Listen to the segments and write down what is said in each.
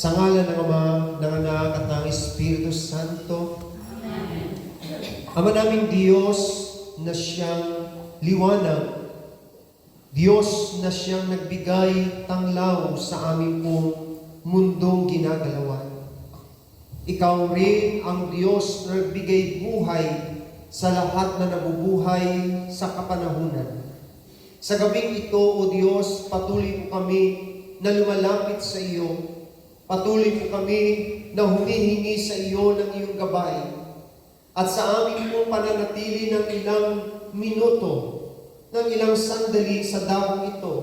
Sa ngalan ng Ama, ng Anak, at ng Espiritu Santo. Amen. Ama naming Diyos na siyang liwanag, Diyos na siyang nagbigay tanglaw sa aming pong mundong ginagalawan. Ikaw rin ang Diyos na nagbigay buhay sa lahat na nabubuhay sa kapanahunan. Sa gabing ito, O Diyos, patuloy po kami na lumalapit sa iyo. Patuloy po kami na humihingi sa iyo ng iyong gabay. At sa aming pong pananatili ng ilang minuto, ng ilang sandali sa dahong ito,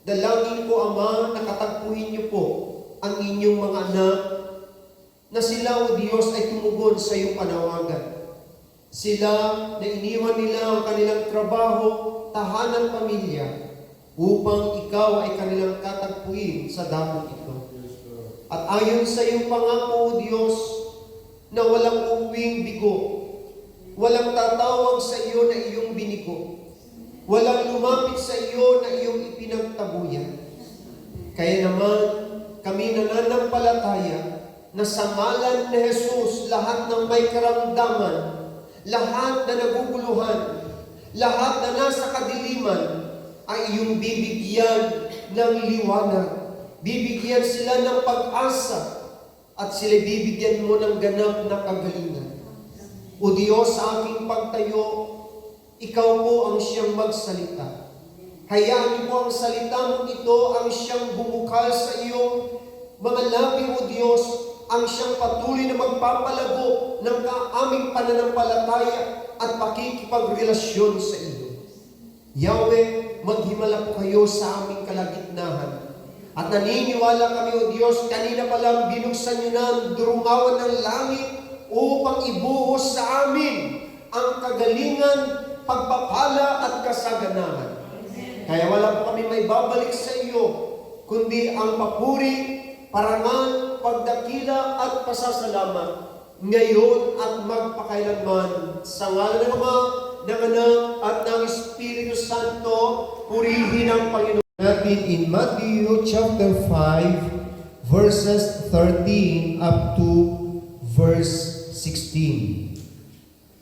dalangin ko, Ama, nakatagpuhin niyo po ang inyong mga anak na sila, O Diyos, ay tumugon sa iyong panawagan. Sila na iniwan nila ang kanilang trabaho, tahanan, pamilya, upang ikaw ay kanilang katagpuin sa dahong ito. At ayon sa iyong pangako, O Diyos, na walang uuwing bigo, walang tatawag sa iyo na iyong binigo, walang lumapit sa iyo na iyong ipinagtabuyan. Kaya naman, kami nananampalataya na sa ngalan ni Jesus, lahat ng may karamdaman, lahat na naguguluhan, lahat na nasa kadiliman, ay iyong bibigyan ng liwanag. Bibigyan sila ng pag-asa at sila bibigyan mo ng ganap na kagalingan. O Diyos, sa aking pagtayo, ikaw po ang siyang magsalita. Hayaan niyo po ang salita mong ito ang siyang bumukal sa iyo. Mga labi, O Diyos, ang siyang patuloy na magpapalago ng aming pananampalataya at pakikipagrelasyon sa iyo. Yahweh, maghimala po kayo sa aming kalagitnaan. At naniniwala kami, O Diyos, kanina pa lang binuksan niyo na ang durungawan ng langit upang ibuhos sa amin ang kagalingan, pagpapala at kasaganahan. Kaya wala po kami may babalik sa iyo, kundi ang papuri, parangal, pagdakila at pasasalamat ngayon at magpakailanman. Sa ngalan ng Ama, ng Anak at ng Espiritu Santo, purihin ang Panginoon natin in Matthew chapter 5 verses 13 up to verse 16.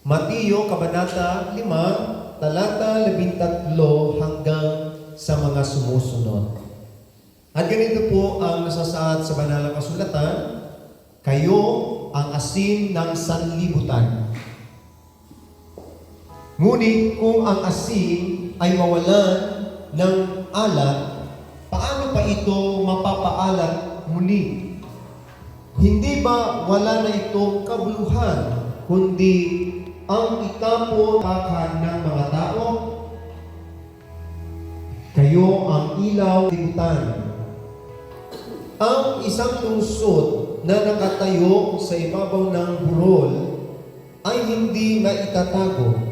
Mateo kabanata 5 talata 13 hanggang sa mga sumusunod. At ganito po ang nasasaad sa banal na kasulatan, kayo ang asin ng sanlibutan. Ngunit kung ang asin ay mawalan ng alat, paano pa ito mapapaalat muli? Hindi ba wala na itong kabuluhan, kundi ang ikapuhakan ng mga tao? Kayo ang ilaw libutan. Ang isang lungsod na nakatayo sa ibabaw ng burol ay hindi maitatago.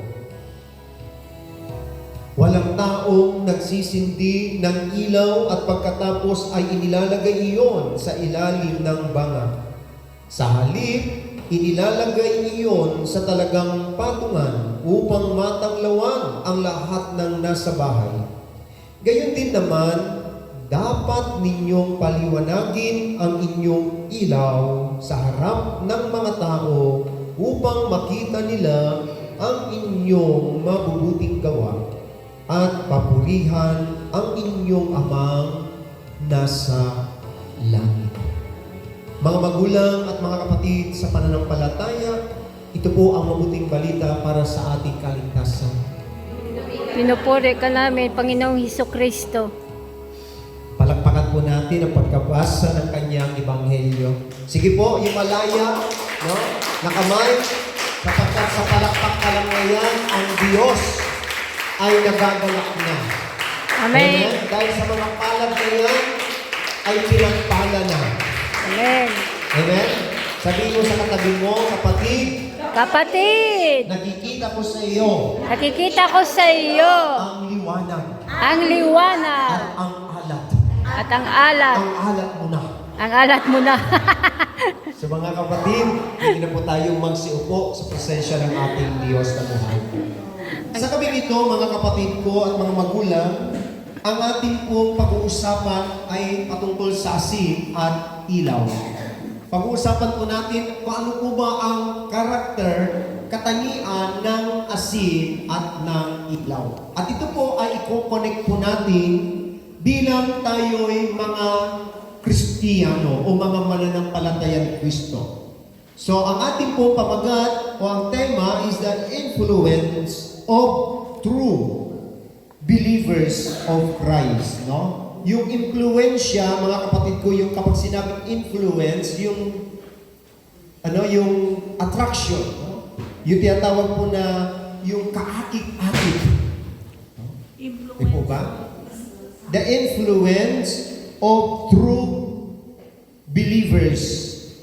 Walang taong nagsisindi ng ilaw at pagkatapos ay inilalagay iyon sa ilalim ng banga. Sa halip, inilalagay iyon sa talagang patungan upang matanglawan ang lahat ng nasa bahay. Gayon din naman, dapat ninyong paliwanagin ang inyong ilaw sa harap ng mga tao upang makita nila ang inyong mabubuting gawa at papurihan ang inyong Amang nasa langit. Mga magulang at mga kapatid sa pananampalataya, ito po ang mabuting balita para sa ating kaligtasan. Pinupuri ka namin, Panginoong Hesukristo. Palakpakan po natin ang pagkabasa ng kanyang ebanghelyo. Sige po, yung malaya, no? Nakamay, sapagkat sa palakpak ka lang ngayon, ang Diyos ay nagagalak na. Amen. Dahil sa mga palad na yan, ay pinagpala na. Amen. Amen? Sabihin mo sa katabi mo, kapatid, Kapatid, nakikita ko sa iyo nakikita ko sa iyo ang liwanag ang liwanag at ang alat. at ang alat. Ang alat mo na. Ang alat mo na. So mga kapatid, hindi na po tayong magsiupo sa presensya ng ating Diyos na buhay. Sa gabi ito, mga kapatid ko at mga magulang, ang ating pong pag-uusapan ay patungkol sa asin at ilaw. Pag-uusapan po natin kung ano po ba ang karakter, katangian ng asin at ng ilaw. At ito po ay i-connect po natin bilang tayo'y mga Kristiyano o mga mananampalataya ni Kristo. So, ang ating pong pamagat o ang tema is the influence of true believers of Christ, no? Yung impluwensya, mga kapatid ko, yung kapag sinabing influence, yung attraction, no? Yung tinatawag po na yung kaakit-akit. No? Di po ba? The influence of true believers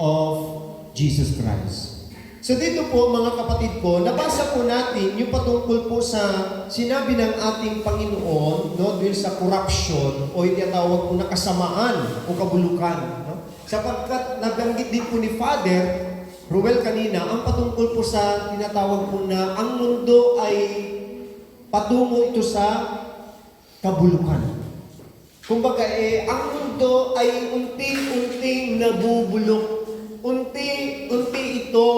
of Jesus Christ. So dito po mga kapatid ko, nabasa po natin yung patungkol po sa sinabi ng ating Panginoon, no, dahil sa corruption o yung tinatawag po na kasamaan o kabulukan. No? Sapagkat nabanggit din po ni Father Ruel kanina, ang patungkol po sa tinatawag po na ang mundo ay patungo ito sa kabulukan. Kumbaga ang mundo ay unti-unting nabubulok. Unti-unti ito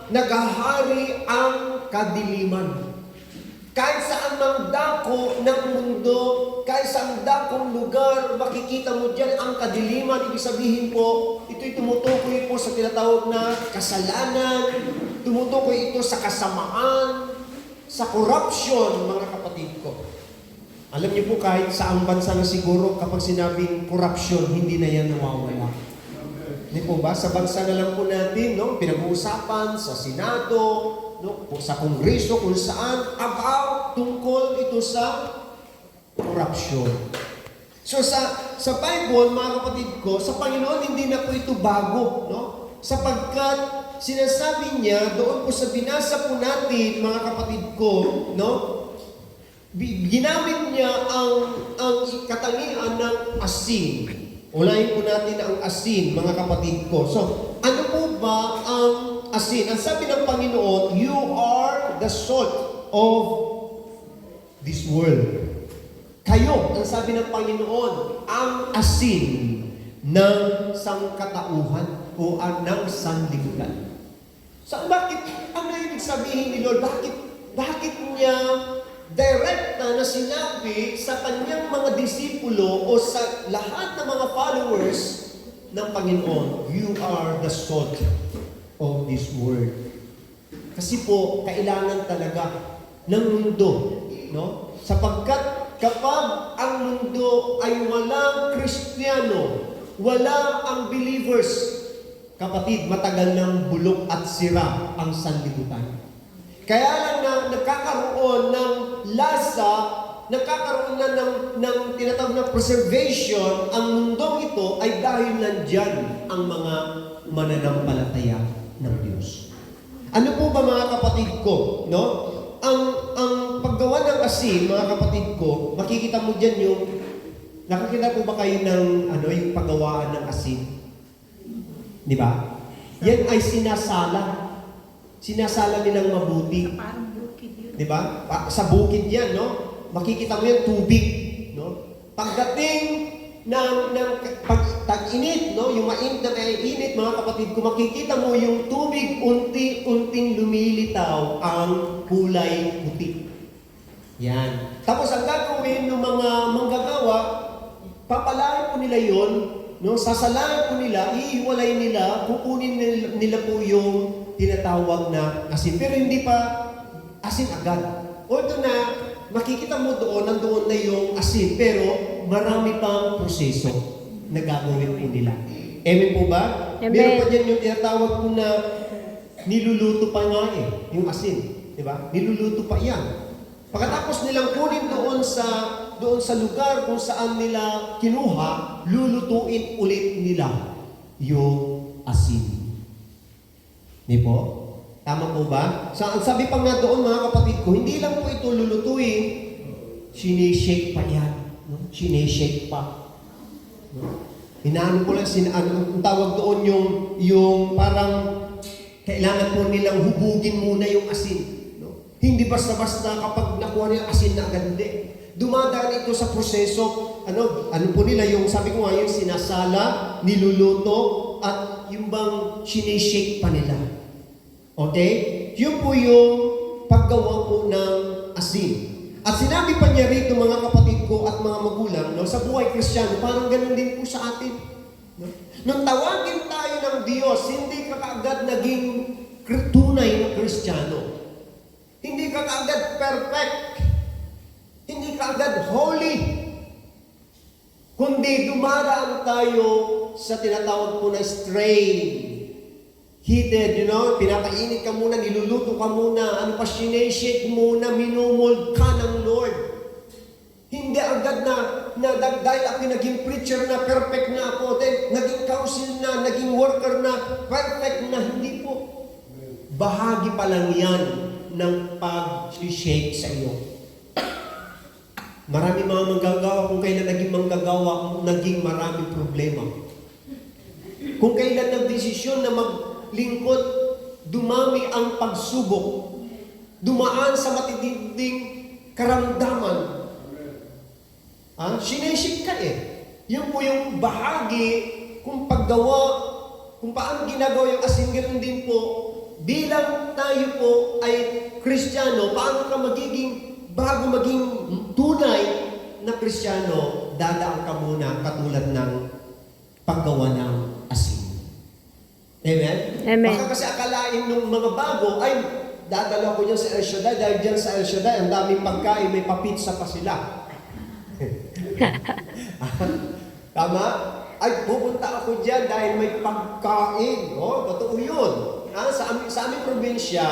naghahari ang kadiliman. Kahit saan mang dako ng mundo, kahit saan dakong lugar, makikita mo dyan ang kadiliman. Ibig sabihin po, ito'y tumutukoy po sa tinatawag na kasalanan, tumutukoy ito sa kasamaan, sa corruption, mga kapatid ko. Alam niyo po, kahit saang bansa na siguro, kapag sinabing corruption, hindi na yan nawawala. Hindi po ba? Sa bansa na lang po natin, no? Pinag-uusapan sa Senado, no? Sa Kongreso, kung saan, about tungkol ito sa corruption. So sa Bible, mga kapatid ko, sa Panginoon, hindi na po ito bago, no? Sapagkat sinasabi niya, doon po sa binasa po natin, mga kapatid ko, no? Ginamit niya ang katangian ng asin. Ulayin po natin ang asin, mga kapatid ko. So, ano po ba ang asin? Ang sabi ng Panginoon, you are the salt of this world. Kayo, ang sabi ng Panginoon, ang asin ng sangkatauhan o ng sanlibutan. So, bakit, ano ibig sabihin ni Lord? Bakit niya direkta na sinabi sa kanyang mga disipulo o sa lahat ng mga followers ng Panginoon, you are the salt of this world. Kasi po, kailangan talaga ng mundo, no? Sapagkat kapag ang mundo ay walang Kristiyano, wala ang believers, kapatid, matagal ng bulok at sira ang sanlibutan. Kaya lang na nagkakaroon ng lasa, nagkakaroon na ng tinatawag na preservation, ang mundong ito ay dahil nandyan ang mga mananampalataya ng Diyos. Ano po ba mga kapatid ko? No? Ang paggawa ng asin, mga kapatid ko, makikita mo dyan yung, nakikita po ba kayo ng yung paggawaan ng asin? Di ba? Yan ay sinasala. Sinasala nilang mabuti. Parang bukid yun. Di ba? Sa bukid yan, no? Makikita mo yan, tubig. No? Pagdating ng tag-init, no? Yung mainit na mainit, mga kapatid ko, makikita mo yung tubig, unti-unting lumilitaw ang kulay puti. Yan. Tapos ang gagawin ng mga manggagawa, papalain po nila yon, no? Sasalain po nila, iiwalay nila, kukunin nila po yung tinatawag na asin. Pero hindi pa asin agad. Although na makikita mo doon, nandoon na yung asin, pero marami pang proseso na gagawin po nila. Amen po ba? Amen. Meron pa dyan yung tinatawag po na niluluto pa nga yung asin. Di ba? Niluluto pa yan. Pagkatapos nilang kunin doon sa lugar kung saan nila kinuha, lulutuin ulit nila yung asin. Di po? Tama po ba? So, ang sabi pa nga doon mga kapatid ko, hindi lang po ito lulutuin, sinishake pa yan. No? Sinishake pa. No? Inaano po lang, ang tawag doon yung parang kailangan po nilang hubugin muna yung asin. No? Hindi basta-basta kapag nakuha niya asin na agad, hindi. Dumadaan ito sa proseso, ano po nila, yung sabi ko nga, yung sinasala, niluluto, at yung bang sinishake pa nila. Okay? Yun po yung paggawa po ng asin. At sinabi pa niya rito, mga kapatid ko at mga magulang, no, sa buhay Kristiyano, parang ganun din po sa atin. No? Nung tawagin tayo ng Diyos, hindi ka kaagad naging tunay na Kristiyano. Hindi ka kaagad perfect. Hindi ka agad holy. Kundi dumaraan tayo sa tinatawag po na strain. Heated, pinapainit ka muna, niluluto ka muna, sineshake muna, minumold ka ng Lord. Hindi agad na dahil ako naging preacher na, perfect na ako, then naging counsel na, naging worker na, perfect na, hindi po. Bahagi pa lang yan ng pag-shake sa iyo. Marami mga manggagawa, kung kailan naging manggagawa, naging maraming problema. Kung kailan nagdesisyon na maglingkod, dumami ang pagsubok. Dumaan sa matitinding karamdaman. Sineship ka Yun po yung bahagi kung paggawa, kung paano ginagawa yung asin, ganoon din po, bilang tayo po ay Kristiyano, paano ka bago maging tunay na Kristiyano, dadaan ka muna katulad ng paggawa ng asin. Amen? Amen. Baka kasi akalain ng mga bago, ay, dadala ko dyan sa El Shaddai, dahil dyan sa El Shaddai, ang daming pagkain, may papitsa pa sila. Tama? Ay, pupunta ako dyan dahil may pagkain. Totoo yun. Sa aming probinsya,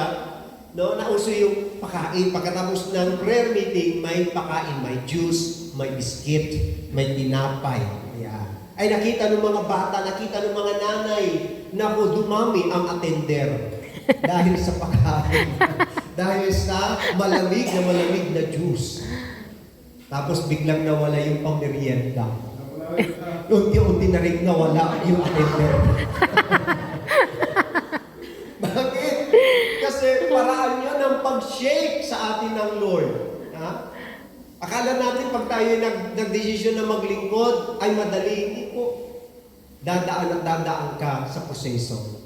nauso yung pakain. Pagkatapos ng prayer meeting, may pakain, may juice, may biscuit, may tinapay. Ayan. Ay nakita ng mga bata, nakita ng mga nanay, naku, dumami ang attender dahil sa pakain. Dahil sa malamig na juice. Tapos biglang nawala yung pang-merienda. Unti-unti na rin nawala yung attender. Bakit? Kasi paraan yun ng pag-shake sa atin ng Lord. Akala natin pag tayo nagdesisyon na maglingkod, ay madali. Hindi po. Dadaan at dadaan ka sa proseso.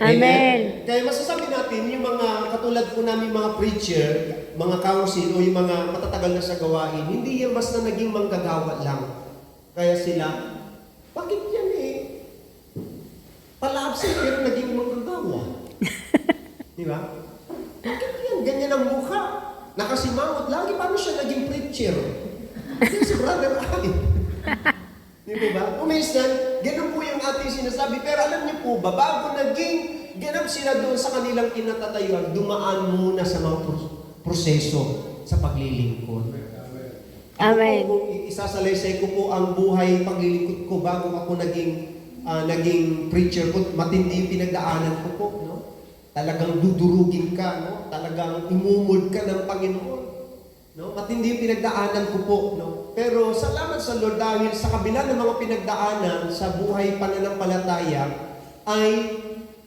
Amen. Kaya masasabi natin, yung mga katulad po namin mga preacher, mga council, o yung mga matatagal na sa gawain, hindi yan basta naging manggagawa lang. Kaya sila, bakit yan palabsin pero naging manggagawa? Di ba? Bakit yan? Ganyan ang mukha. Nakasimangot lagi. Paano siya naging preacher? Yan si Brother Ay. Di ba? Uminsan, ganun po yung ating sinasabi. Pero alam niyo po ba, bago naging ganap sila doon sa kanilang kinatatayuan, dumaan muna sa mga proseso sa paglilingkod. Amen. Kung isasalaysay ko po ang buhay paglilingkod ko bago ako naging preacher ko, matindi yung pinagdaanan ko po, no? Talagang dudurugin ka, no? Talagang imumod ka ng Panginoon, no? Matindi yung pinagdaanan ko po, no? Pero salamat sa Lord dahil sa kabila ng mga pinagdaanan sa buhay pananampalataya ay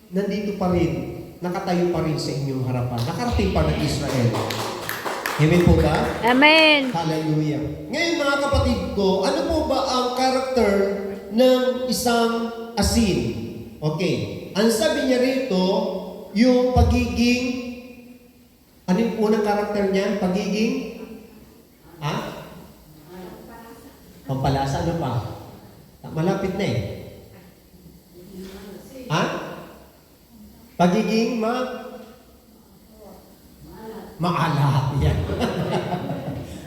nandito pa rin, nakatayo pa rin sa inyong harapan. Nakarating pa ng Israel. Amen po ba? Amen. Hallelujah. Ngayon mga kapatid ko, ano po ba ang character ng isang asin? Okay. Ang sabi niya rito, yung pagiging, ano yung unang character niya? Pagiging? Pampalasa, ano pa? Malapit na Pagiging maalat. Yan.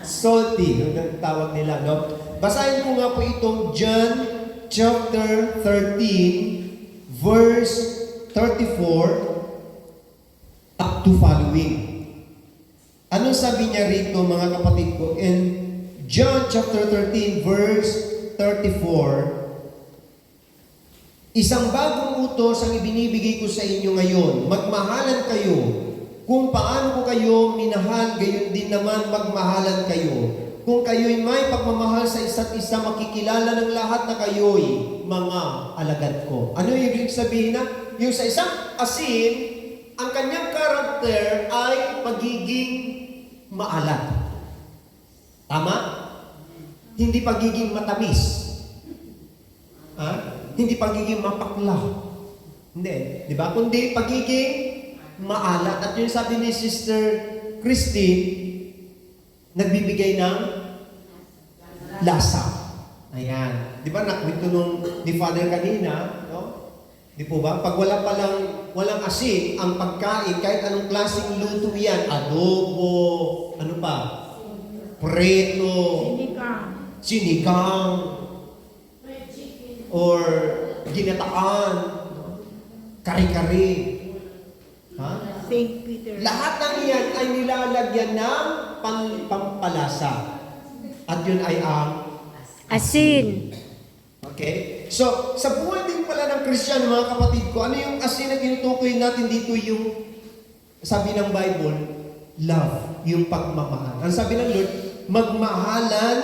Salty, yung tawag nila, no? Basahin ko nga po itong John chapter 13, verse 34 up to following. Anong sabi niya rito, mga kapatid ko? In John chapter 13, verse 34, isang bagong utos ang ibinibigay ko sa inyo ngayon. Magmahalan kayo. Kung paano ko kayo minahal, gayon din naman magmahalan kayo. Kung kayo'y may pagmamahal sa isa't isa, makikilala ng lahat na kayo'y mga alagad ko. Ano yung ibig sabihin na? Yung sa isang asin, ang kanyang karakter ay pagiging maalat. Tama? Hindi pagiging matamis. Hindi pagiging mapakla. Hindi. Di ba? Kundi pagiging maalat. At yung sabi ni Sister Christine, nagbibigay ng lasa. Ayan. Di ba nakwento nung ni Father kanina, no? Di po ba? Pag walang asin, ang pagkain, kahit anong klaseng luto yan, adobo, ano pa? Preto, sinigang, or ginataan, kari-kari. St. Peter. Lahat ng iyan ay nilalagyan ng pampalasa. At yun ay ang Asin. okay? So, sa buhay din pala ng Kristiyano, mga kapatid ko, ano yung asin na tinutukoy natin dito yung, sabi ng Bible, love, yung pagmamahal. Ang sabi ng Lord, magmahalan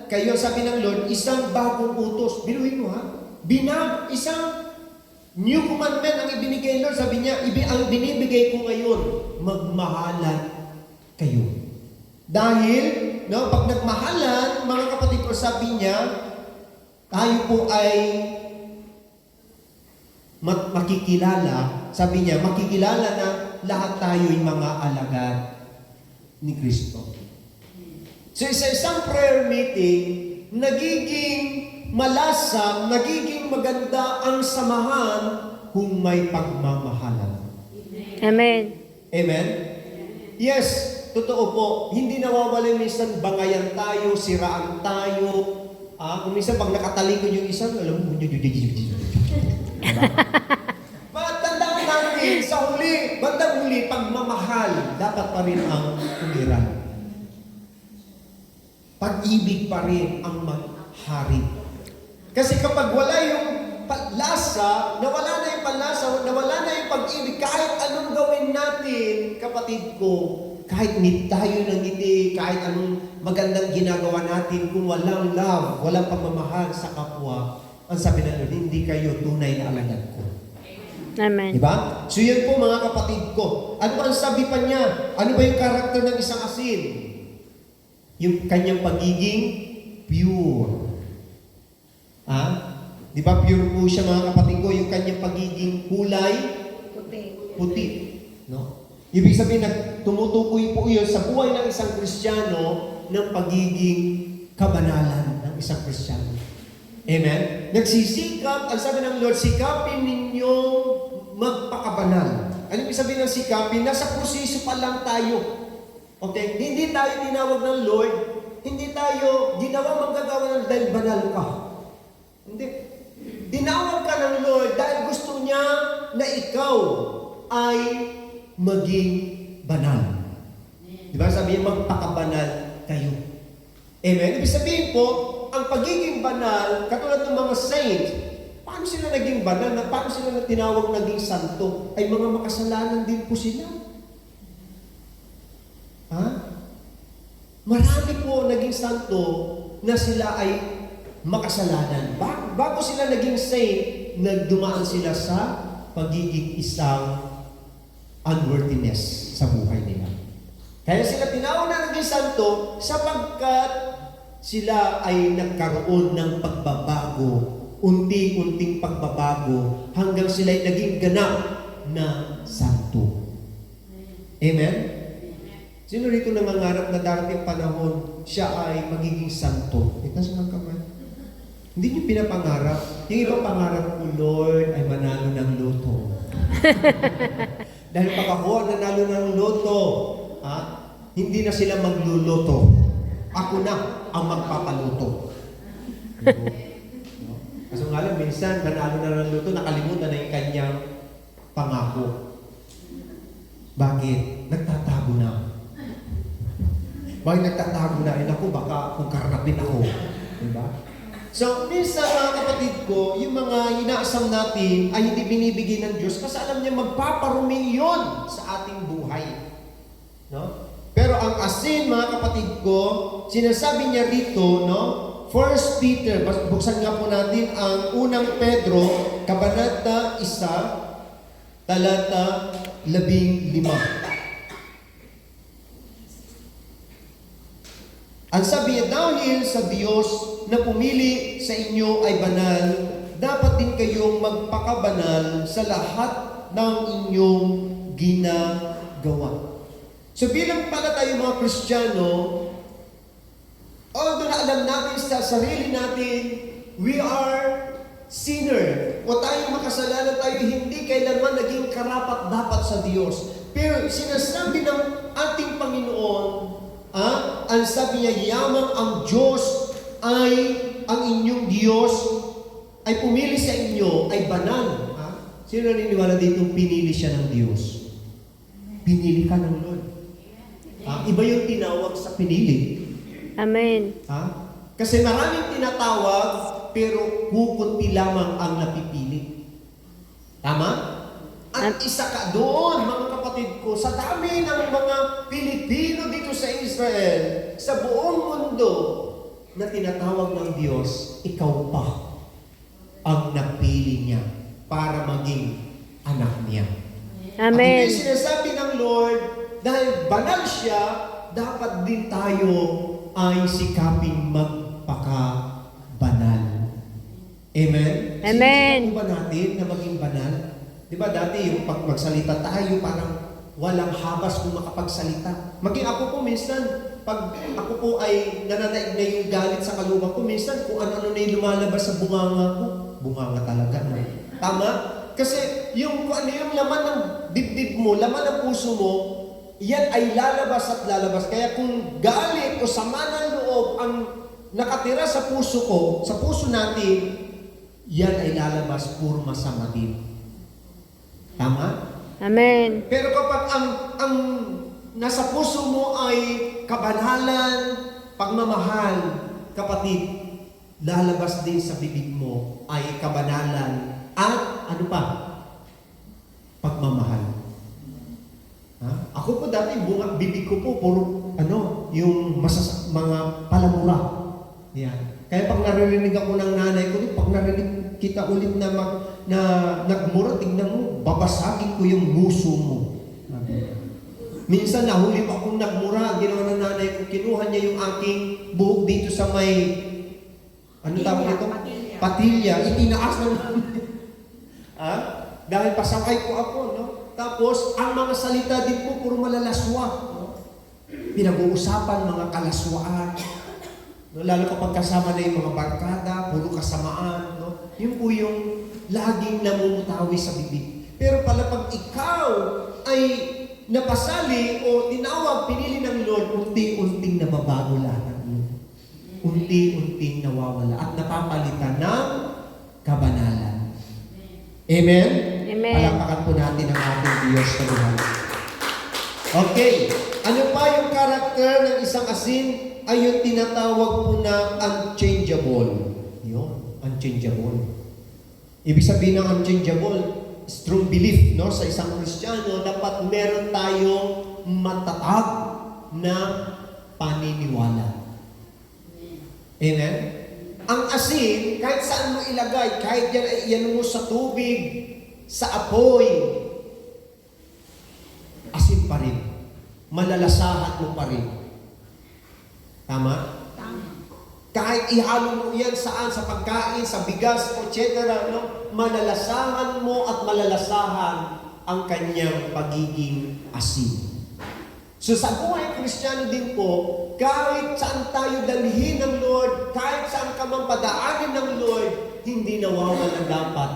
kayo, sabi ng Lord, isang bagong utos. Biluhin mo ha? Isang new commandment ang ibinigay ng Lord. Sabi niya, ang binibigay ko ngayon, magmahalan kayo. Dahil, no, pag nagmahalan, mga kapatid ko, sabi niya, tayo po ay makikilala, sabi niya, makikilala na lahat tayo'y mga alagad ni Kristo. So sa isang prayer meeting, nagiging malasam, nagiging maganda ang samahan kung may pagmamahalan. Amen. Amen? Yes, totoo po. Hindi nawawala minsan bangayan tayo, siraan tayo. Kung minsan pag nakatalikod yung isang, alam mo, tandaan natin, sa huli, bandang huli, pagmamahal, dapat pa rin ang tumiran. Pag-ibig pa rin ang maghari. Kasi kapag wala yung lasa, nawala na yung panlasa, nawala na yung pag-ibig, kahit anong gawin natin, kapatid ko, kahit tayo ng ngiti, kahit anong magandang ginagawa natin, kung walang love, walang pagmamahal sa kapwa, ang sabi ng Lord, hindi kayo tunay na alagad ko. Amen. Diba? So yan po mga kapatid ko. Ano ba ang sabi pa niya? Ano ba yung karakter ng isang asin? Yung kanyang pagiging pure. Di ba pure po siya mga kapatid ko? Yung kanyang pagiging kulay puti. No? Ibig sabihin na tumutukoy po yun sa buhay ng isang Kristiyano ng pagiging kabanalan ng isang Kristiyano. Amen? Nagsisikap, ang sabi ng Lord, sikapin ninyong magpakabanal. Ano ibig sabihin ng sikapin? Nasa proseso pa lang tayo. Okay? Hindi tayo tinawag ng Lord, hindi tayo ginawa manggagawa ng dahil banal ka. Hindi. Tinawag ka ng Lord dahil gusto niya na ikaw ay maging banal. Diba? Sabihin, magpakabanal kayo. Amen? Ibig sabihin po, ang pagiging banal, katulad ng mga saints, paano sila naging banal? Paano sila tinawag naging santo? Ay mga makasalanan din po sila. Marami po naging santo na sila ay makasalanan. Bago sila naging saint, nagdumaan sila sa pagiging isang unworthiness sa buhay nila. Kaya sila tinawag na naging santo sapagkat sila ay nagkaroon ng pagbabago, unti-unting pagbabago, hanggang sila ay naging ganap na santo. Amen? Sino rito nangangarap na darating panahon, siya ay magiging santo? Itaas mo ang kamay. Hindi niyo pinapangarap. Yung ibang pangarap ko, Lord, ay manalo ng loto. Dahil pag ako nanalo ng loto, hindi na sila magluluto. Ako na ang magpapaluto. Kaso nga lang, minsan, nanalo na ng luto, nakalimutan na yung kanyang pangako. Bakit? Nagtatago na. Bakit nagtatago na? Naku, baka kung karapin ako. Diba? So, minsan mga kapatid ko, yung mga inaasam natin ay hindi binibigay ng Diyos kasi alam niya magpaparumi yun sa ating buhay. No? Pero ang asin, mga kapatid ko, sinasabi niya rito, no? 1 Peter, buksan nga po natin ang unang Pedro, kabanata 1, talata 15. Ang sabi niya, dahil sa Diyos na pumili sa inyo ay banal, dapat din kayong magpakabanal sa lahat ng inyong ginagawa. So bilang pala tayo mga Kristiyano, although na alam natin sa sarili natin, we are sinner. O tayo makasalanan, tayo hindi kailanman naging karapat-dapat sa Diyos. Pero sinasabi ng ating Panginoon, ang sabi niya, yamang ang Diyos ay, ang inyong Diyos ay pumili sa inyo, ay banal. Sino naniniwala dito pinili siya ng Diyos? Pinili ka ng Lord. Iba yung tinawag sa pinili. Amen. Kasi maraming tinatawag, pero kukunti lamang ang napipili. Tama? At isa ka doon, mga kapatid ko, sa dami ng mga Pilipino dito sa Israel, sa buong mundo, na tinatawag ng Diyos, ikaw pa ang napili niya para maging anak niya. Amen. At hindi sinasabi ng Lord, dahil banal siya, dapat din tayo ay sikaping magpaka-banal. Amen? Amen. Sinikap ba natin na maging banal? Di ba dati yung pag magsalita tayo, parang walang habas kung makapagsalita. Maging ako po minsan, pag ako po ay nananaig na yung galit sa kalooban ko, minsan kung ano-ano na yung lumalabas sa bunganga ko, bunganga talaga na. Tama? Kasi yung kung ano yung laman ng dibdib mo, laman ng puso mo, yan ay lalabas at lalabas. Kaya kung galit o sama ng loob ang nakatira sa puso ko, sa puso natin, yan ay lalabas puro masama din. Tama? Amen. Pero kapag ang nasa puso mo ay kabanalan, pagmamahal, kapatid, lalabas din sa bibig mo ay kabanalan at ano pa? Pagmamahal. Ako po dati, bibig ko po puro yung mga palamura. Yan. Kaya pag naririnig ako ng nanay ko, pag narinig kita ulit na nagmura, tignan mo, babasagin ko yung nguso mo. Minsan nahuli pa akong nagmura, ginawa ng nanay ko, kinuha niya yung aking buhok dito sa may, tawag ito? Patilya. Itinaas na namin. Dahil pasakay ko ako, no? Tapos, ang mga salita din po, puro malalaswa. No? Pinag-uusapan, mga kalaswaan. No? Lalo kapag kasama na yung mga barkada, puro kasamaan. No? Yun po yung laging namumutawi sa bibig. Pero pala pag ikaw ay napasali o tinawag, pinili ng Lord, unti-unting nababago lahat mo. Unti-unting nawawala at napapalitan ng kabanalan. Amen? Amen. Palakpakan po natin ang ating Diyos na buhay. Okay. Ano pa yung karakter ng isang asin? Ay yung tinatawag po na unchangeable. Yun, unchangeable. Ibig sabihin ng unchangeable, strong belief, no? Sa isang Kristiyano, dapat meron tayong matatag na paniniwala. Amen? Ang asin, kahit saan mo ilagay, kahit yan mo sa tubig, sa apoy, asin pa rin. Malalasahan mo pa rin. Tama? Kahit ihalo mo yan saan, sa pagkain, sa bigas, etc., no? Malalasahan mo at malalasahan ang kanyang pagiging asin. So sa buhay Kristiyano din po, kahit saan tayo dalhin ng Lord, kahit saan ka man padaanin ng Lord, hindi nawawala dapat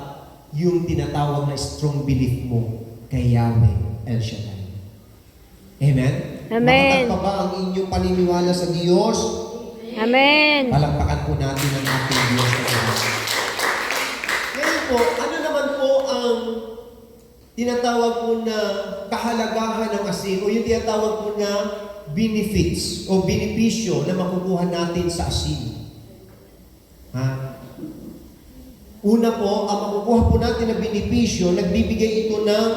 yung tinatawag na strong belief mo kay Yahweh El Shaddai. Amen? Amen. Matatag pa ba ang inyong paniniwala sa Diyos? Amen. Palakpakan po natin ang ating Diyos na Diyos. Ngayon po, ano naman po ang tinatawag po na kahalagahan ng asin o yung tinatawag po na benefits o benepisyo na makukuha natin sa asin? Una po, ang makukuha po natin na benepisyo, nagbibigay ito ng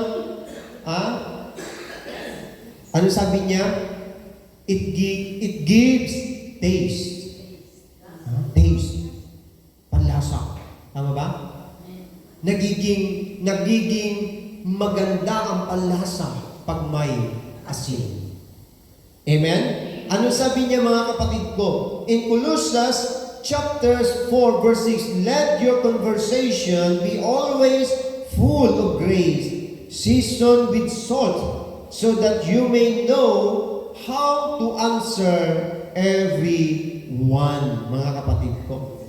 ano sabi niya? It gives taste. Taste. Panlasa. Tama ba? Nagiging maganda ang panlasa pag may asin. Amen? Ano sabi niya mga kapatid ko? In Colossians chapter 4 verse 6, let your conversation be always full of grace, seasoned with salt, so that you may know how to answer everyone. Mga kapatid ko.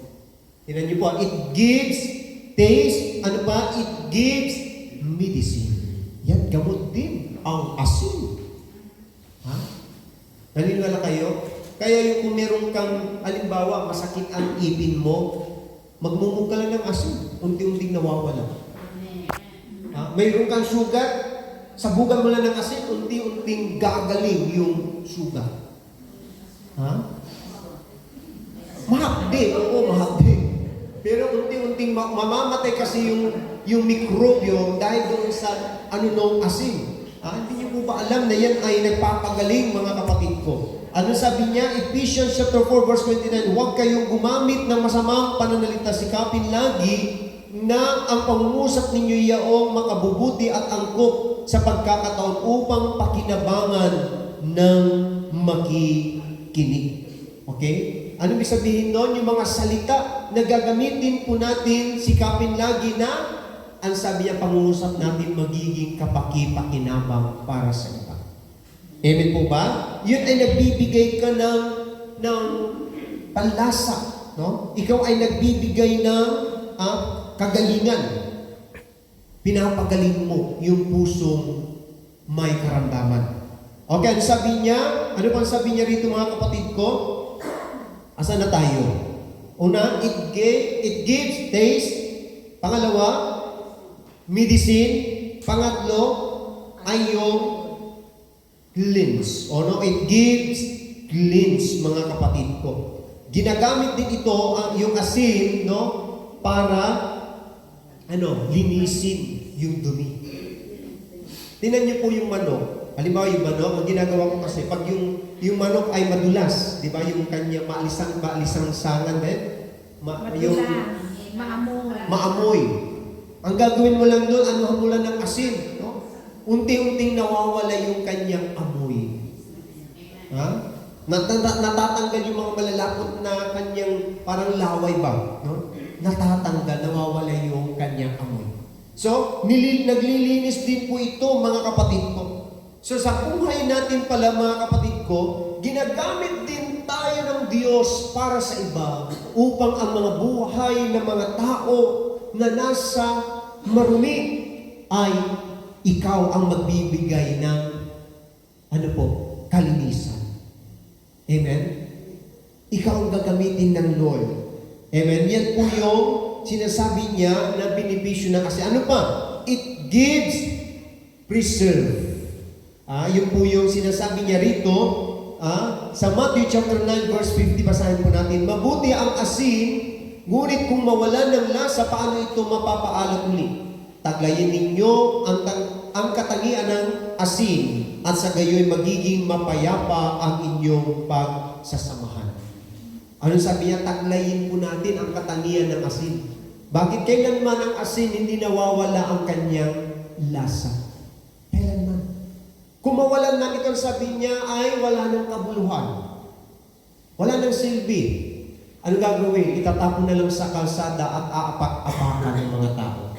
Tingnan niyo po, it gives taste, ano pa? It gives medicine. Yan, gamot din ang asin. Ha? Naniniwala kayo? Kaya yung kung meron kang, halimbawa, masakit ang ipin mo, magmumog ka lang ng asin, unti-unting nawawala. Ha? Mayroon kang sugar, sabugan mo lang ng asin, unti-unting gagaling yung sugar. Ha? Mahapdi, oo, mahapdi. Pero unti-unting mamamatay kasi yung mikrobyo dahil doon sa nung asin. Hindi niyo po ba alam na yan ay nagpapagaling, mga kapatid ko? Ano sabi niya? Ephesians chapter 4 verse 29, huwag kayong gumamit ng masamang pananalita, sikapin lagi na ang pangungusap ninyo yaong makabubuti at angkop sa pagkakataon upang pakinabangan ng makikinig. Okay? Ano ibig sabihin noon? Yung mga salita na gagamitin po natin, sikapin lagi na ang sabi niya, pangungusap natin magiging kapaki-pakinabang para sa iba. Amen po ba? Yun ay nagbibigay ka ng panlasa. No? Ikaw ay nagbibigay ng kagalingan. Pinapagaling mo yung pusong may karamdaman. Okay, ano sabi niya? Ano pang sabi niya rito mga kapatid ko? Asan na tayo? Una, it gives taste. Pangalawa, medicine. Pangatlo, ay yung cleanse. O no, it gives cleanse, mga kapatid ko. Ginagamit din ito, yung asin, no, para linisin yung dumi. Tingnan niyo po yung manok. Halimbawa yung manok, ang ginagawa ko kasi, pag yung manok ay madulas, di ba, yung kanya maalisang sangan din, maamoy. Ang gagawin mo lang doon, anuhan mo lang ng asin, no? Unti-unting nawawala yung kanyang amoy. Ha? Natatanggal yung mga malalapot na kanyang parang laway ba, no? Natatanggal, nawawala yung kanyang amoy. So, naglilinis din po ito, mga kapatid ko. So, sa buhay natin pala, mga kapatid ko, ginagamit din tayo ng Diyos para sa iba upang ang mga buhay ng mga tao na nasa marumi ay ikaw ang magbibigay ng kalinisan. Amen? Ikaw ang gagamitin ng Lord. Amen? Yan po yung sinasabi niya na benepisyo na kasi. Ano pa? It gives preserve. Yun po yung sinasabi niya rito sa Matthew chapter 9 verse 50, basahin po natin. Mabuti ang asin, ngunit kung mawalan ng lasa, paano ito mapapaalat ulit? Taglayin ninyo ang katangian ng asin at sa gayoy magiging mapayapa ang inyong pagsasamahan. Ano sabi niya? Taglayin po natin ang katangian ng asin. Bakit kailanman ang asin hindi nawawala ang kanyang lasa? Kailanman. Kung mawalan na ito, sabi niya ay wala ng kabuluhan. Wala ng silbi. Ano gagawin? Itatapon na lang sa kalsada at aapak-apakan ng mga tao.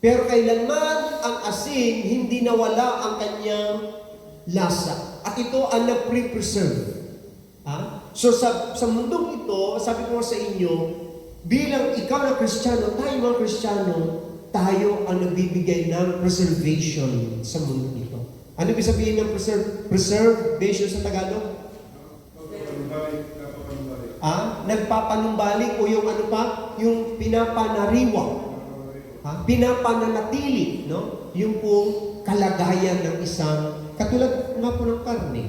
Pero kailanman ang asin, hindi nawala ang kanyang lasa. At ito ang nag-pre-preserve. So sa mundong ito, sabi ko sa inyo, bilang ikaw na Kristiyano, tayo mga Kristiyano, tayo ang nagbibigay ng preservation sa mundo ito. Ano ibig sabihin ng preservation sa Tagalog? Nagpapanumbalik o yung yung pinapanariwa. Pinapananatili, no? Yung po kalagayan ng isang, katulad nga po ng karne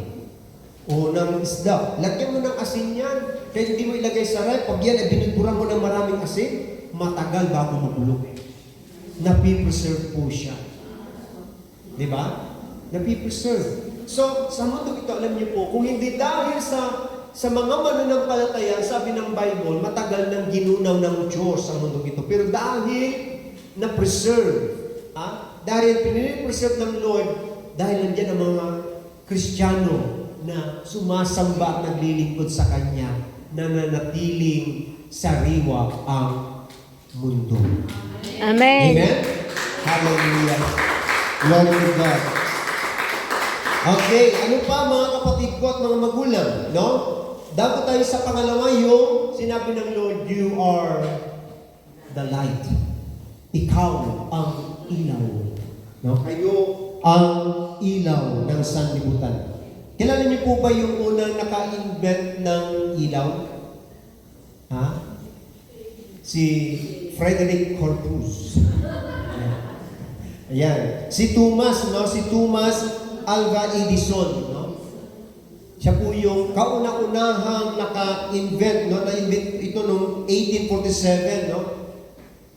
o ng isda. Lagyan mo ng asin yan. Kaya hindi mo ilagay sa ref. Pag yan ay binudburan mo ng maraming asin, matagal bago mabulok. Napipreserve po siya. Di ba? Napipreserve. So, sa mundo ito, alam niyo po, kung hindi dahil sa mga mananampalataya, sabi ng Bible, matagal nang ginunaw ng Diyos sa mundo ito. Pero dahil na-preserve, dahil pinipreserve ng Lord, dahil nandiyan ang mga Kristiyano na sumasamba at naglilingkod sa Kanya, nananatiling sariwa ang mundo. Amen. Amen? Hallelujah. Glory to God. Okay, ano pa mga kapatid ko at mga magulang, no? Dapat tayo sa pangalawa yung sinabi ng Lord, you are the light. Ikaw ang ilaw. No? Kayo ang ilaw ng sanlibutan. Kilala niyo po ba yung unang naka-invent ng ilaw? Ha? Si Frederick Corpus. Ayan. Si Thomas, no? Si Thomas Alva Edison, no? Siya po yung kauna-unahang naka-invent, no? Na-invent ito noong 1847, no?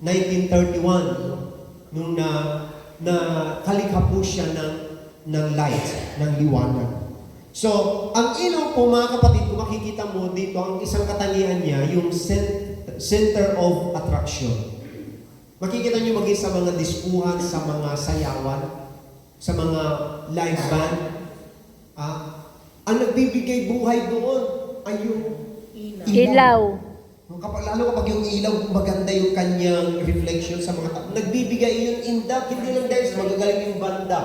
1931, no? Nung na kalikha po siya ng light, ng liwanag. So, ang ilaw po mga kapatid, kung makikita mo dito, ang isang katangian niya, yung center of attraction. Makikita niyo maging sa mga diskuhan, sa mga sayawan, sa mga live band. Ang nagbibigay buhay doon ay yung Ilaw. Lalo kapag yung ilaw, maganda yung kanyang reflection sa mga tao. Nagbibigay yun indak, hindi lang dahil sa magagaling yung banda.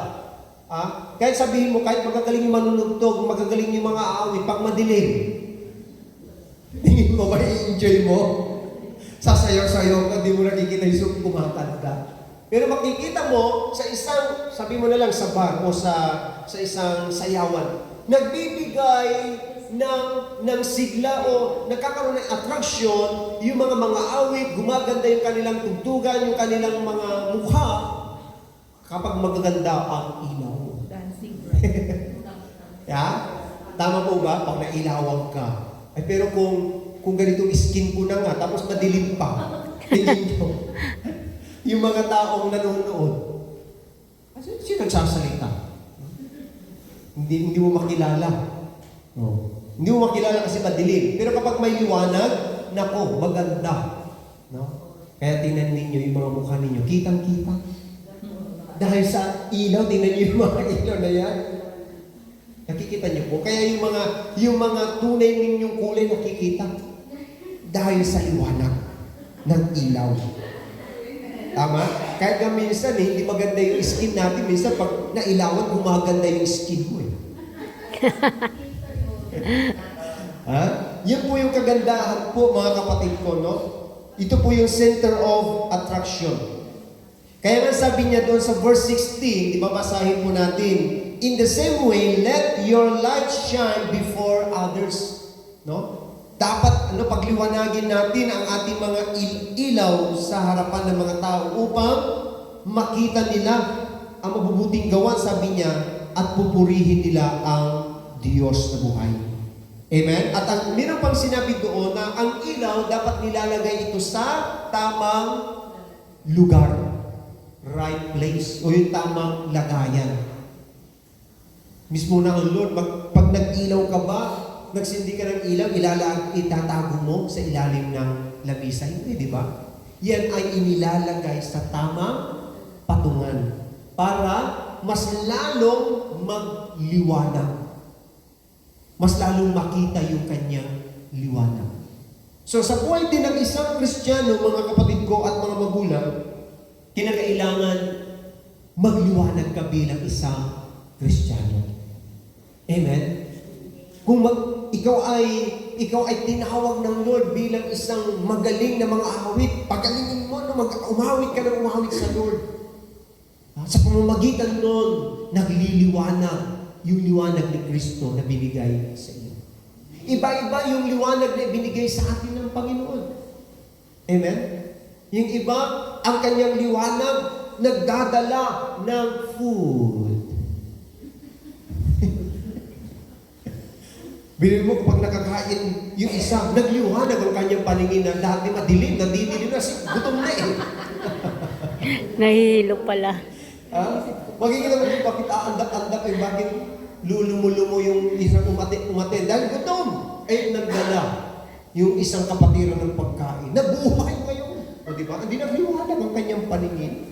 Kahit sabihin mo, kahit magagaling yung manunugtog, magagaling yung mga aawit, pag madilim, tingin mo ba i-enjoy mo? Sasayaw-sayaw ka, di mo nakikita yung kumakanta. Pero makikita mo sa isang, sabi mo na lang sa bar o sa isang sayawan, nagbibigay ng sigla o nagkakaroon ng attraction, yung mga awit, gumaganda yung kanilang tugtugan, yung kanilang mga mukha, kapag magaganda ang ilaw. Dancing. Tama po ba? Pag nailawan ka. Pero kung ganitong skin ko na nga, tapos madilim pa, tingin nyo, yung mga taong nanonood, sino nagsasalita? Hindi mo makilala. Hindi mo makilala kasi madilim. Pero kapag may liwanag, nako, maganda. No? Kaya tingnan ninyo yung mga mukha ninyo, kitang-kita. Dahil sa ilaw, tingnan niyo yung mga ilaw na yan. Nakikita niyo po. Kaya yung mga tunay ninyong kulay nakikita. Dahil sa liwanag ng ilaw. Tama? Kahit nga minsan, hindi maganda yung skin natin. Minsan, pag nailawan, gumaganda yung skin mo. Yan po yung kagandahan po, mga kapatid ko, no? Ito po yung center of attraction. Kaya nga sabi niya doon sa verse 16, di ba basahin po natin, in the same way, let your light shine before others. No? Dapat pagliwanagin natin ang ating mga ilaw sa harapan ng mga tao upang makita nila ang mabubuting gawa, sabi niya, at pupurihin nila ang Diyos na buhay. Amen? At meron pang sinabi doon na ang ilaw dapat nilalagay ito sa tamang lugar. Right place. O yung tamang lagayan. Mismo na ang Lord, pag nag-ilaw ka ba, nagsindi ka ng ilaw, itatago mo sa ilalim ng lamisa. Hindi, di ba? Yan ay inilalagay sa tamang patungan para mas lalong magliwanag. Mas lalong makita yung kanyang liwanag. So sa buhay din ng isang Kristiyano, mga kapatid ko at mga magulang, kinakailangan magliwanag ka bilang isang Kristiyano. Amen? Kung ikaw ay tinawag ng Lord bilang isang magaling na mga awit, pagalingin mo na umawit ka ng umawit sa Lord. Sa pamamagitan nun, nagliliwanag yung liwanag ni Kristo na binigay sa iyo. Iba-iba yung liwanag na binigay sa atin ng Panginoon. Amen? Yung iba, ang kanyang liwanag nagdadala ng food. Bilhin mo kapag nakakain yung isa, nagliwanag ang kanyang paningin na dati madilim, nandidilim na, gutom na eh. Nahihilo pala. Magiging naman yung bakit aandak-andak eh, bakit lulumo-lumo yung isang umate. Dahil gutom, nagdala yung isang kapatiran ng pagkain. Nabuhay ngayon. O diba? Hindi nagliwanag ang kanyang paningin.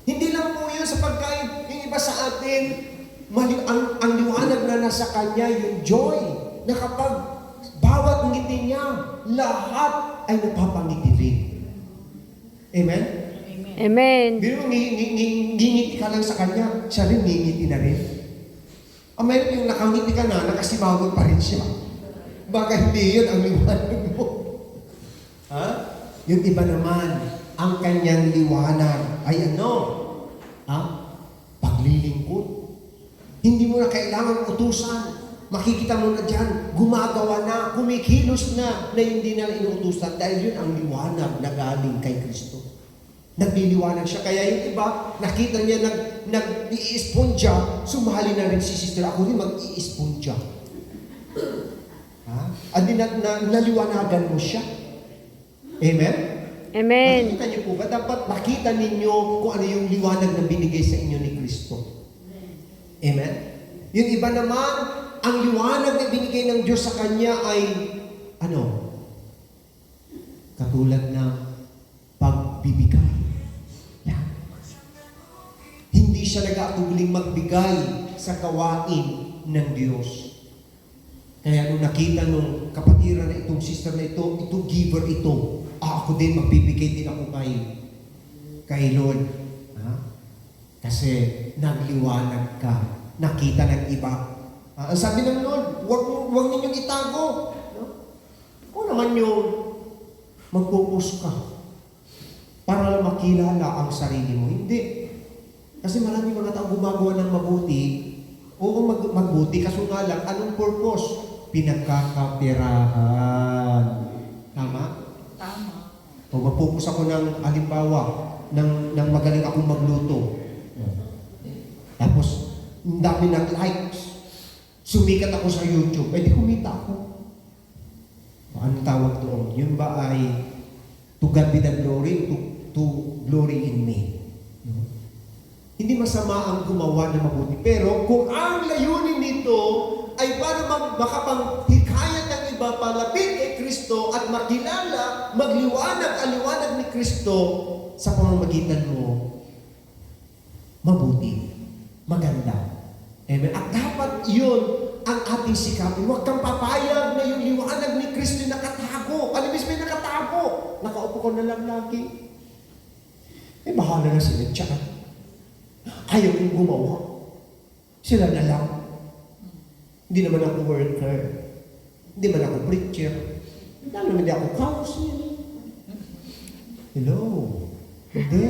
Hindi lang po yun sa pagkain. Yung iba sa atin, ang liwanag na sa Kanya yung joy na kapag bawat ngiti niya, lahat ay napapangiti rin. Amen? Amen. Biro mo, ngingiti ka lang sa Kanya, siya rin ngingiti na rin. Meron yung nakangiti ka na, nakasimangot pa rin siya. Baka hindi yun ang liwanag mo. Ha? Yung iba naman, ang kanyang liwanag ay ano? Ha? Paglilingkod. Hindi mo na kailangan utusan. Makikita mo na dyan, gumagawa na, kumikilos na hindi na inuutusan dahil yun ang liwanag na galing kay Kristo. Nagliliwanag siya. Kaya yung iba, nakita niya nag-i-esponsya, sumali na rin si sister. Ako rin mag-i-esponsya. Ha? Adi naliwanagan mo siya. Amen? Amen. Makikita niyo po ba? Dapat makita ninyo kung ano yung liwanag na binigay sa inyo ni Kristo. Amen? Yung iba naman, ang liwanag na binigay ng Diyos sa kanya ay ano? Katulad ng pagbibigay. Yan. Hindi siya nag-aatuling magbigay sa gawain ng Diyos. Kaya nung nakita nung kapatiran na itong sister na ito giver ito. Ako din, magbibigay din ako kay Lord. Ha? Kasi nagliwanag ka. Nakita ng iba. Ang sabi ng Lord, huwag ninyong itago. No? Kung naman yung magpupus ka para lang makilala ang sarili mo. Hindi. Kasi marami mga tao gumagawa ng mabuti. Oo, magbuti. Kaso nga lang, anong purpose? Pinagkakapirahan. Tama? Tama. O mapupus ako ng halimbawa, ng magaling akong magluto. Tapos, ang dami ng likes. Sumikat ako sa YouTube. Eh di kumita ako. O, anong tawag doon? Yun ba ay to God be the glory, to glory in me? No? Hindi masama ang gumawa ng mabuti. Pero kung ang layunin nito ay para makapanghikayat ng iba palapit kay Kristo at makilala, magliwanag ang liwanag ni Kristo sa pamamagitan mo, mabuti, maganda. Amen. At dapat yun ang ating sikapin. Huwag kang papayag na yung liwanag ni Kristo nakatago. Ano mismo yung nakatago? Nakaupo ko na lang lagi. Eh, bahala na sila. Tsaka, ayaw kong gumawa. Sila na lang. Hindi naman ako worker. Hindi man ako preacher. Hindi ako counselor. Hello. Hindi.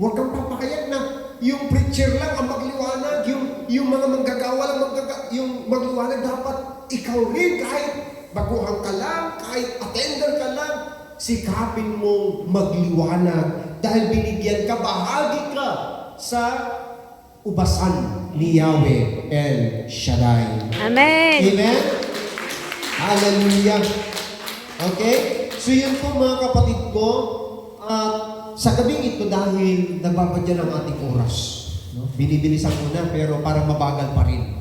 Huwag kang papakayag na yung preacher lang ang magliwanag, yung mga manggagawa lang yung magliwanag, dapat ikaw rin, kahit baguhan ka lang, kahit attender ka lang, sikapin mong magliwanag dahil binigyan ka, bahagi ka sa ubasan ni Yahweh El Shaddai. Amen. Amen? Hallelujah. Okay? So yun po mga kapatid ko, sa gabing ito dahil nagbabadya ng ating oras. No? Binibilisan ko na pero parang mabagal pa rin.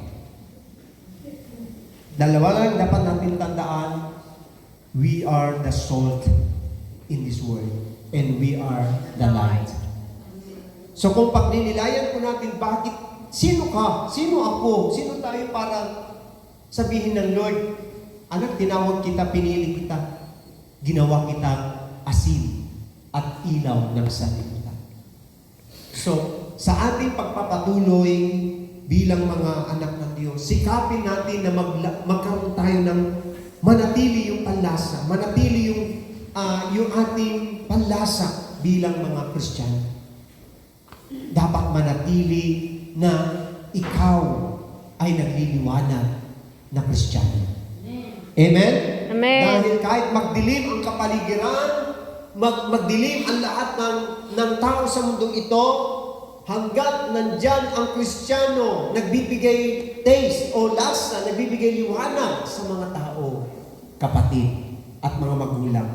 Dalawa lang dapat natin tandaan, we are the salt in this world and we are the light. So kung pagninilayan po natin, bakit, sino ka? Sino ako? Sino tayo para sabihin ng Lord, anak, tinawag kita, pinili kita, ginawa kita asin at ilaw ng sanlibutan. So, sa ating pagpapatuloy bilang mga anak ng Diyos, sikapin natin na magkaroon tayo ng manatili yung panlasa, manatili yung ating panlasa bilang mga Kristiyano. Dapat manatili na ikaw ay nagliliwanag na Kristiyano. Amen? Amen. Dahil kahit magdilim ang kapaligiran, magdilim ang lahat ng tao sa mundong ito, hanggat nandyan ang Kristiyano, nagbibigay taste o lasa, nagbibigay liwanag sa mga tao, kapatid at mga magulang,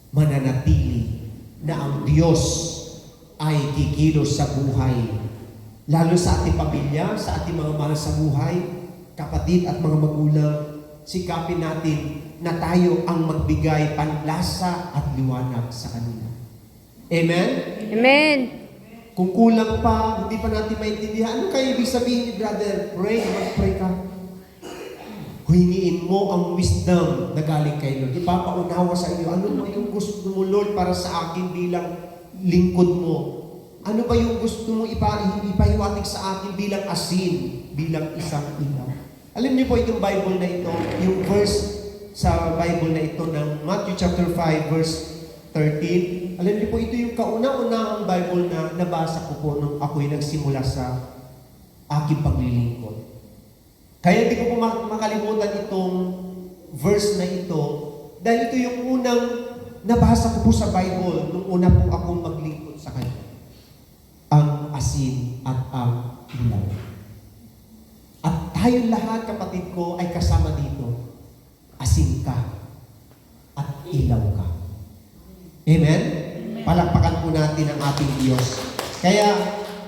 mananatili na ang Diyos ay kikilos sa buhay, lalo sa ating pamilya, sa ating mga mahal sa buhay, kapatid at mga magulang. Sikapin natin na tayo ang magbigay panlasa at liwanag sa kanila. Amen? Amen. Kung kulang pa, hindi pa natin maintindihan, ano kaya ibig sabihin ni brother? Pray, mag-pray ka. Hingiin mo ang wisdom na galing kay Lord. Ipapaunawa sa iyo, ano ba yung gusto mo, Lord, para sa akin bilang lingkod mo? Ano ba yung gusto mo ipahiwatig sa akin bilang asin, bilang isang ilaw? Alam niyo po itong Bible na ito, yung verse sa Bible na ito ng Matthew chapter 5, verse 13. Alam niyo po, ito yung kauna-unahang Bible na nabasa ko po nung ako'y nagsimula sa aking paglilingkod. Kaya hindi ko po makalimutan itong verse na ito dahil ito yung unang nabasa ko po sa Bible nung una po akong maglingkod sa Kanya. Ang asin at ang ilaw. At tayo lahat, kapatid ko, ay kasama dito. Asin ka at ilaw ka. Amen? Palakpakan po natin ang ating Diyos. Kaya,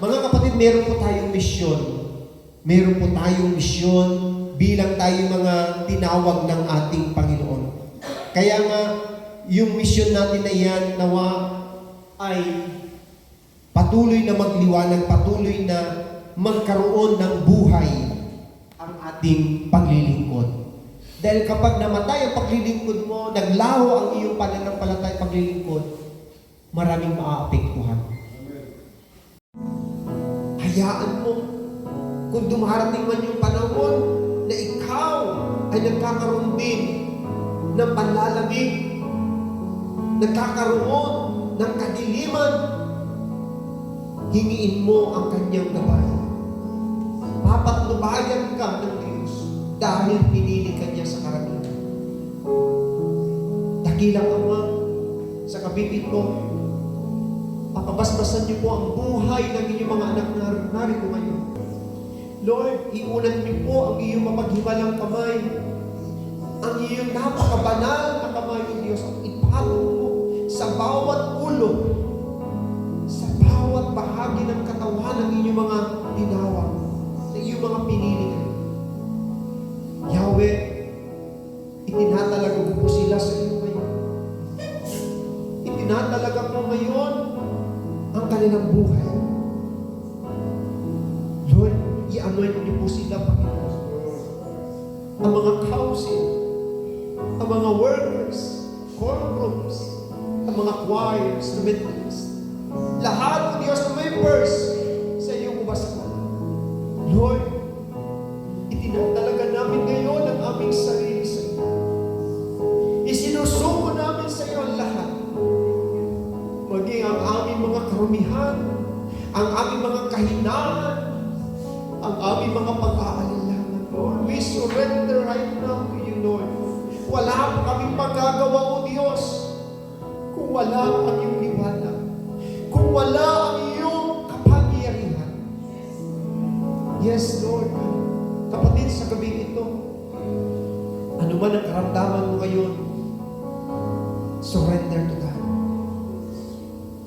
mga kapatid, meron po tayong misyon. Meron po tayong misyon bilang tayo mga tinawag ng ating Panginoon. Kaya nga, yung misyon natin na yan, nawa ay patuloy na magliwanag, patuloy na magkaroon ng buhay ang ating paglilingkod. Dahil kapag namatay ang paglilingkod mo, naglaho ang iyong pananampalatay paglilingkod, maraming maaapektuhan. Hayaan mo, kung dumarating man yung panahon na ikaw ay nagkakaroon din ng panlalamig, nagkakaroon ng kadiliman, hingiin mo ang kanyang gabay. Papatnubayan ka ng Diyos dahil pinili ka niya sa karamihan. Dakilang Ama, sa kabibig ko, papabasbasan niyo po ang buhay ng inyong mga anak na narito ngayon. Lord, iunan niyo po ang iyong mapaghimalang kamay, ang iyong napakabanal na kamay ng Diyos at ipatong mo sa bawat ulo, sa bawat bahagi ng katawan ng inyong mga tinawag, sa iyong mga pinili. Yahweh, itinatalaga ko po sila sa iyo ngayon. Itinatalaga ko ngayon ang kanilang buhay. Lord, i-anoint niyo po sila, Panginoon. Ang mga council, ang mga workers, core groups, ang mga choir, instrumentalists, lahat ng Diyos na may verse sa iyong ubasan. Lord, itinatalaga namin ngayon ang aming sarili sa iyo. Isinusuko namin sa iyo ang lahat. Maging ang aming mga karumihan, ang aming mga kahinaan, ang aming mga pag-aalala, Lord. We surrender right now to you, Lord. Wala po kaming magagawa, O Diyos, kung wala ang iyong liwanag, kung wala ang iyong kapangyarihan. Yes, Lord. Kapatid, sa gabing ito, ano man ang karamdaman mo ngayon, surrender to God.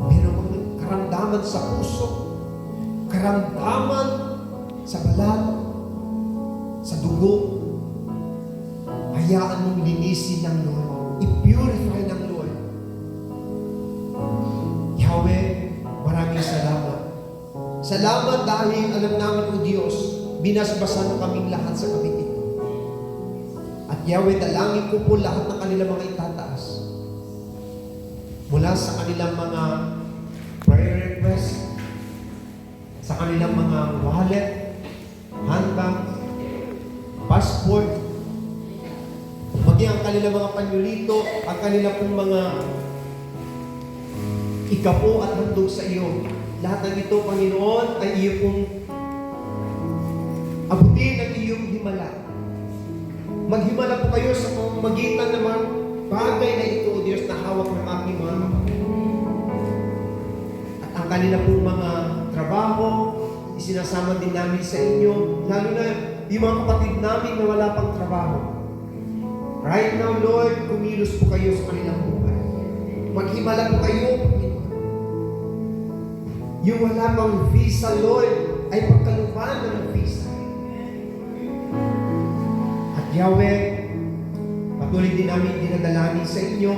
Meron kang karamdaman sa puso, karamdaman sa balat, sa dugo, hayaan mong linisin ng Lord, i-purify ng Lord. Yahweh, maraming salamat. Salamat dahil alam namin, O Diyos, binasbasan mo kaming lahat sa kabit ito. At Yahweh, dalangin ko po lahat ng kanilang mga itataas. Mula sa kanilang mga prayer request, sa kanilang mga wallet, handbag, passport, maging ang kanilang mga panyulito, ang kanilang pong mga ikapo at handog sa iyo. Lahat ng ito, Panginoon, ay iyo pong abutin ang iyong himala. Maghimala po kayo sa pamamagitan ng mga bagay na ito, O Diyos, na hawak ng aking mga kapatid. At ang kanila pong mga trabaho, isinasama din namin sa inyo, lalo na yung mga kapatid namin na wala pang trabaho. Right now, Lord, kumilos po kayo sa kanilang buhay. Maghimala po kayo, Panginoon. Yung wala pang visa, Lord, ay pagkalupaan ng visa. At Yahweh, patuloy din namin dinadalangin sa inyo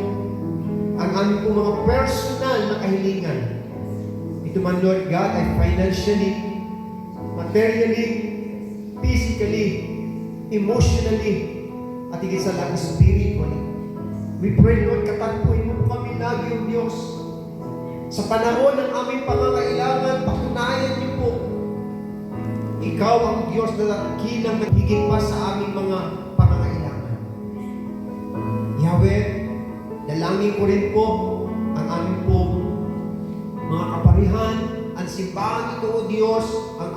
ang aming pong mga personal na kahilingan. Ito Ito man, Lord God, ay financially, materially, physically, emotionally, at higit sa lahat spiritually. We pray, Lord, katagpuin mo kami lagi, O Diyos. Sa panahon ng aming pangangailangan, patunayan niyo po, Ikaw ang Diyos na nakikilang higit pa sa aming mga pangangailangan. Yahweh, dalangin ko rin po ang aming po mga kaparihan, ang simbahan ito, O Diyos, ang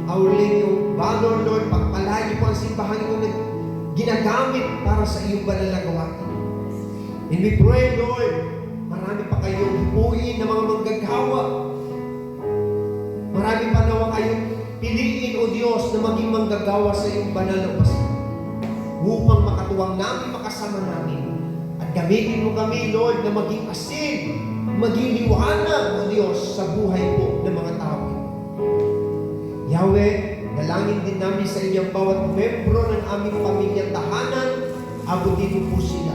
Our Lady of Valor, Lord, pagpalain niyo po ang simbahan ito na ginagamit para sa iyong banal na gawain. And we pray, Lord, marami pa kayong hipuin na mga manggagawa. Marami pa nawa kayong piliin, O Diyos, na maging manggagawa sa iyong banal na pasan upang makatuwang namin, makasama namin. At gamitin mo kami, Lord, na maging asin, maging liwanag, O Diyos, sa buhay po ng mga tao. Yahweh, dalangin din namin sa inyong bawat membro ng aming pamilyang tahanan, abutin mo po sila.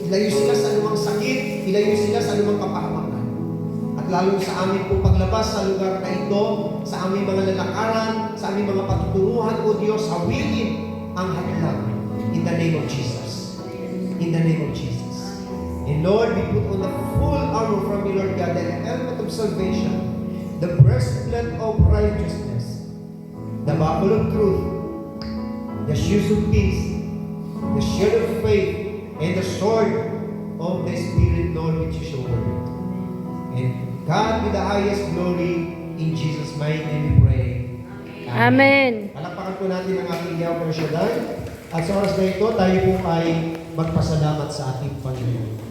Ilayo sila sa anumang sakit, ilayo sila sa anumang kapahamakan. At lalo sa aming po paglabas sa lugar na ito, sa aming mga lalakaran, sa aming mga patuturuhan, O Diyos, hawilin ang hadlang. In the name of Jesus. In the name of Jesus. And Lord, we put on the full armor from you, Lord God, the helmet of salvation, the breastplate of righteousness, the buckle of truth, the shoes of peace, the shield of faith, and the sword of the Spirit, Lord, which is your word. And God, with the highest glory, in Jesus' mighty name we pray. Amen. Palakpakan po natin ang ating Yahweh Shaddai. At sa oras na ito, tayo po ay magpasalamat sa ating Panginoon.